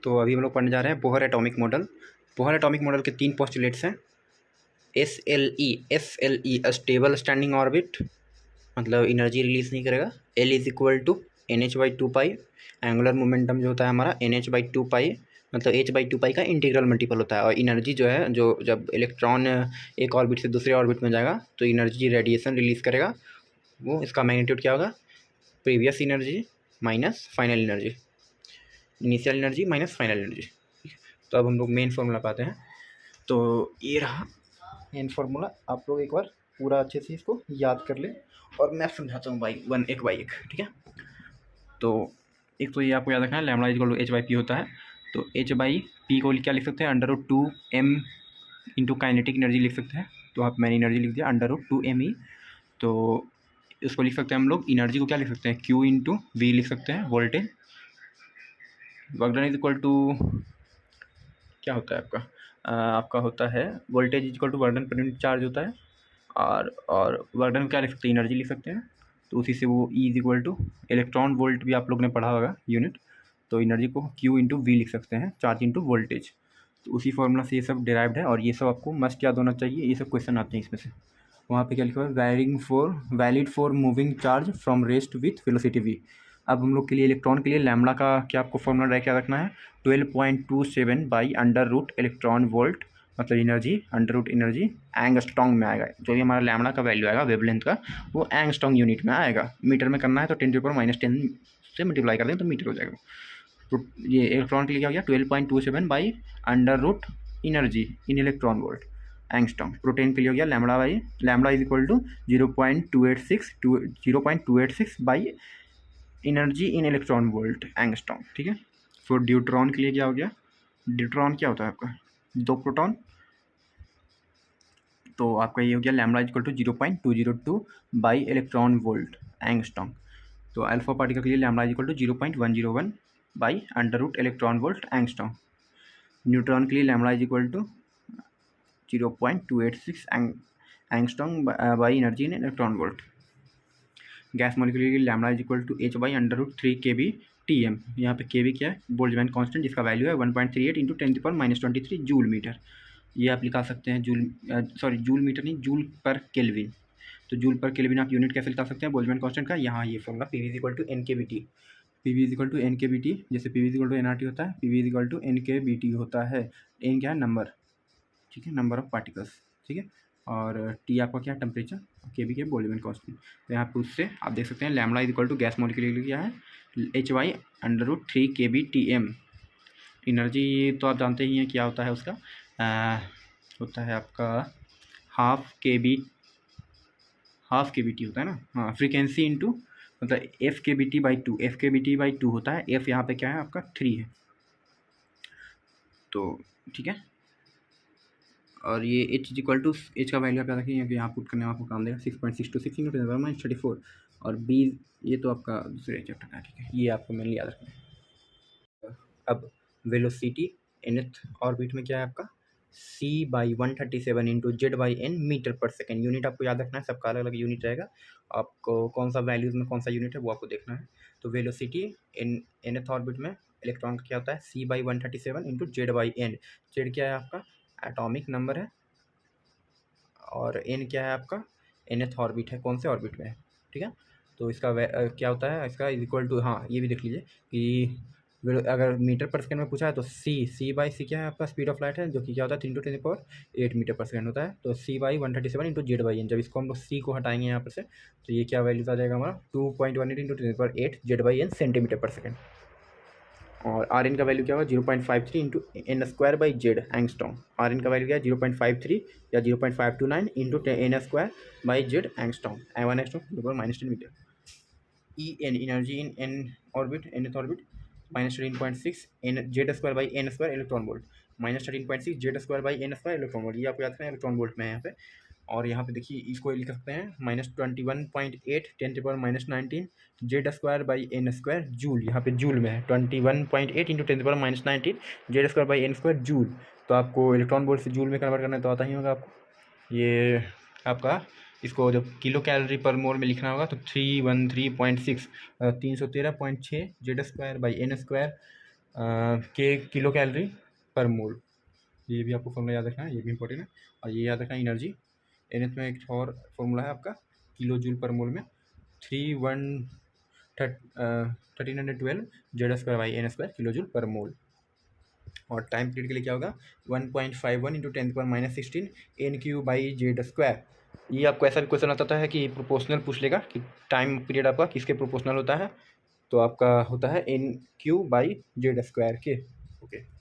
तो अभी हम लोग पढ़ने जा रहे हैं Bohr atomic model. Bohr atomic model के 3 पोस्टुलेट्स हैं। S L E stable standing orbit, मतलब इनर्जी रिलीज नहीं करेगा। L is equal to N H by two pi. Angular momentum जो होता है हमारा N H by two pi, मतलब एच बाई टू पाई का इंटीग्रल मल्टीपल होता है। और इनर्जी जो है, जो जब इलेक्ट्रॉन एक ऑर्बिट से दूसरे ऑर्बिट में जाएगा तो इनर्जी रेडिएशन रिलीज करेगा, वो इसका मैग्नीट्यूड क्या होगा, previous energy minus final energy, initial energy minus final energy. तो अब हम लोग मेन फार्मूला पाते हैं। तो ये रहा मेन फार्मूला, आप लोग एक बार पूरा अच्छे से इसको याद कर ले और मैं समझाता हूँ एक बाई एक, ठीक है। तो एक तो ये आपको याद रखना है, lambda equal to H by P होता है। तो एच बाई पी को क्या लिख सकते हैं, under root 2m into kinetic energy लिख सकते हैं। तो आप मैंने एनर्जी लिख दिया अंडर रूट 2m। तो इसको लिख सकते हैं हम लोग, एनर्जी को क्या लिख सकते हैं, Q इंटू वी लिख सकते हैं, voltage. Work done is equal to क्या होता है आपका, आपका होता है voltage is equal to work done per unit charge होता है। और वर्क डन क्या लिख सकते हैं, एनर्जी लिख सकते हैं। तो उसी से वो E is equal two electron volt भी आप लोग ने पढ़ा होगा यूनिट। तो एनर्जी को Q इंटू वी लिख सकते हैं, चार्ज इंटू वोल्टेज। तो उसी फॉर्मूला से ये सब डिराइव्ड है और ये सब आपको मस्ट याद होना चाहिए। ये सब क्वेश्चन आते हैं इसमें से। वहाँ पे क्या लिखा हुआ है, valid for moving charge from rest with velocity V. अब हम लोग के लिए इलेक्ट्रॉन के लिए लैम्बडा का क्या आपको फॉर्मूला क्या रखना है, 12.27 by under root electron volt, मतलब energy under root energy angstrom में आएगा। जो भी हमारा लैम्बडा का वैल्यू आएगा वेवलेंथ का, वो एंगस्ट्रॉन्ग यूनिट में आएगा। मीटर में करना है तो 10⁻⁻10 से मल्टीप्लाई कर दें तो मीटर हो जाएगा। तो ये इलेक्ट्रॉन के लिए क्या हो गया, 12.27 by under root energy in electron volt angstrom. Protein के लिए हो गया lambda is equal to 0.286 by energy in electron volt angstrom, ठीक है। फिर ड्यूट्रॉन के लिए क्या हो गया, ड्यूट्रॉन क्या होता है आपका, 2 प्रोटॉन। तो आपका ये हो गया lambda is equal to 0.202 by electron volt angstrom. तो अल्फा पार्टिकल के लिए lambda is equal to 0.101 by under root electron volt angstrom. Neutron के लिए lambda is equal to 0.286 angstrom by energy in electron volt. Gas molecule के लिए lambda is equal to H by under root 3 kB TM। यहाँ पे kB क्या है, Boltzmann constant, जिसका value है 1.38 इंटू 10⁻⁻23 जूल मीटर। ये आप लिखा सकते हैं जूल मीटर नहीं, जूल पर केल्विन। तो जूल पर केल्विन आप यूनिट कैसे लिखा सकते हैं बोल्ट्जमैन कांस्टेंट का, यहाँ ये formula PV is equal to NKBT। PV is equal to NKBT, जैसे PV is equal to NRT होता है, PV is equal to NKBT होता है। N क्या है, नंबर, ठीक है, नंबर ऑफ पार्टिकल्स, ठीक है। और T आपका क्या है, टेम्परेचर, KB क्या है, बोल्ट्जमैन कांस्टेंट। तो यहाँ पर उससे आप देख सकते हैं lambda is equal to gas molecule क्या है, H by under root 3 kB TM। Energy तो आप जानते ही हैं क्या होता है उसका, होता है आपका हाफ के बी टी होता है ना, हाँ, फ्रीक्वेंसी इंटू मतलब FKBT/2, FKBT/2 होता है। F यहाँ पे क्या है आपका 3 है, तो ठीक है। और ये H is equal to, H का वैल्यू आप याद रखिए, यहाँ पुट करने में आपको काम देगा 6.626 इंटू 10⁻34। और B ये तो आपका दूसरे चैप्टर का है, ठीक है, ये आपको मेनली याद रखना है। अब वेलोसिटी nth ऑर्बिट में क्या है आपका, C/137 इंटू Z/n मीटर पर सेकेंड। यूनिट आपको याद रखना है, सबका अलग अलग यूनिट रहेगा। आपको कौन सा वैल्यूज़ में कौन सा यूनिट है वो आपको देखना है। तो वेलोसिटी nth ऑर्बिट में इलेक्ट्रॉन का क्या होता है, C/137 इंटू Z/n। जेड क्या है आपका, एटॉमिक नंबर है, और n क्या है आपका, nth ऑर्बिट है, कौन से ऑर्बिट में है, ठीक है। तो इसका क्या होता है, इसका इज इक्वल टू, हाँ ये भी देख लीजिए कि अगर मीटर पर सेकंड में पूछा है तो C/c क्या है आपका, स्पीड ऑफ लाइट है, जो कि क्या होता है 3 × 10⁸ मीटर पर सेकंड होता है। तो C/137 इंटू Z/n, जब इसको हम लोग C को हटाएंगे यहाँ पर से, तो ये क्या वैल्यूज आ जाएगा हमारा 2.18 into 10⁸ Z/n centimetre per second. और Rn का वैल्यू क्या होगा, 0.53 इंटू n² एंगस्ट्रॉन्ग। Rn का वैल्यू क्या है, 0.53 या 0.529 into n² angstrom, 1 angstrom -10 metre. En energy in n orbit, nth orbit, -13.6 Z² electron volt, -13.6 Z² electron volt. ये आपको याद रखना है, इलेक्ट्रॉन वोल्ट में है यहाँ पे। और यहाँ पे देखिए इसको लिख सकते हैं -21.8 10⁻⁻19 Z² जूल। यहाँ पे जूल में है, 21.8 इंटू 10⁻⁻19 Z² जूल। तो आपको इलेक्ट्रॉन वोल्ट से जूल में कन्वर्ट करना है तो आता ही होगा आपको। ये आपका इसको जब किलो कैलोरी पर मोल में लिखना होगा तो 313.6 313.6 Z² के किलो कैलोरी पर मोल, ये भी आपको फॉर्मूला याद रखना है, ये भी इंपॉर्टेंट है। और ये याद रखना एनर्जी एनएच में एक और फॉर्मूला है आपका किलो जूल पर मोल में 1312 Z square by N square kilo joule पर मोल। और टाइम पीरियड के लिए क्या होगा 1.51 into 10⁻16 N Q by Z square. ये आपको ऐसा भी क्वेश्चन आता है कि प्रोपोर्शनल पूछ लेगा कि टाइम पीरियड आपका किसके प्रोपोर्शनल होता है, तो आपका होता है N Q by Z square के। ओके।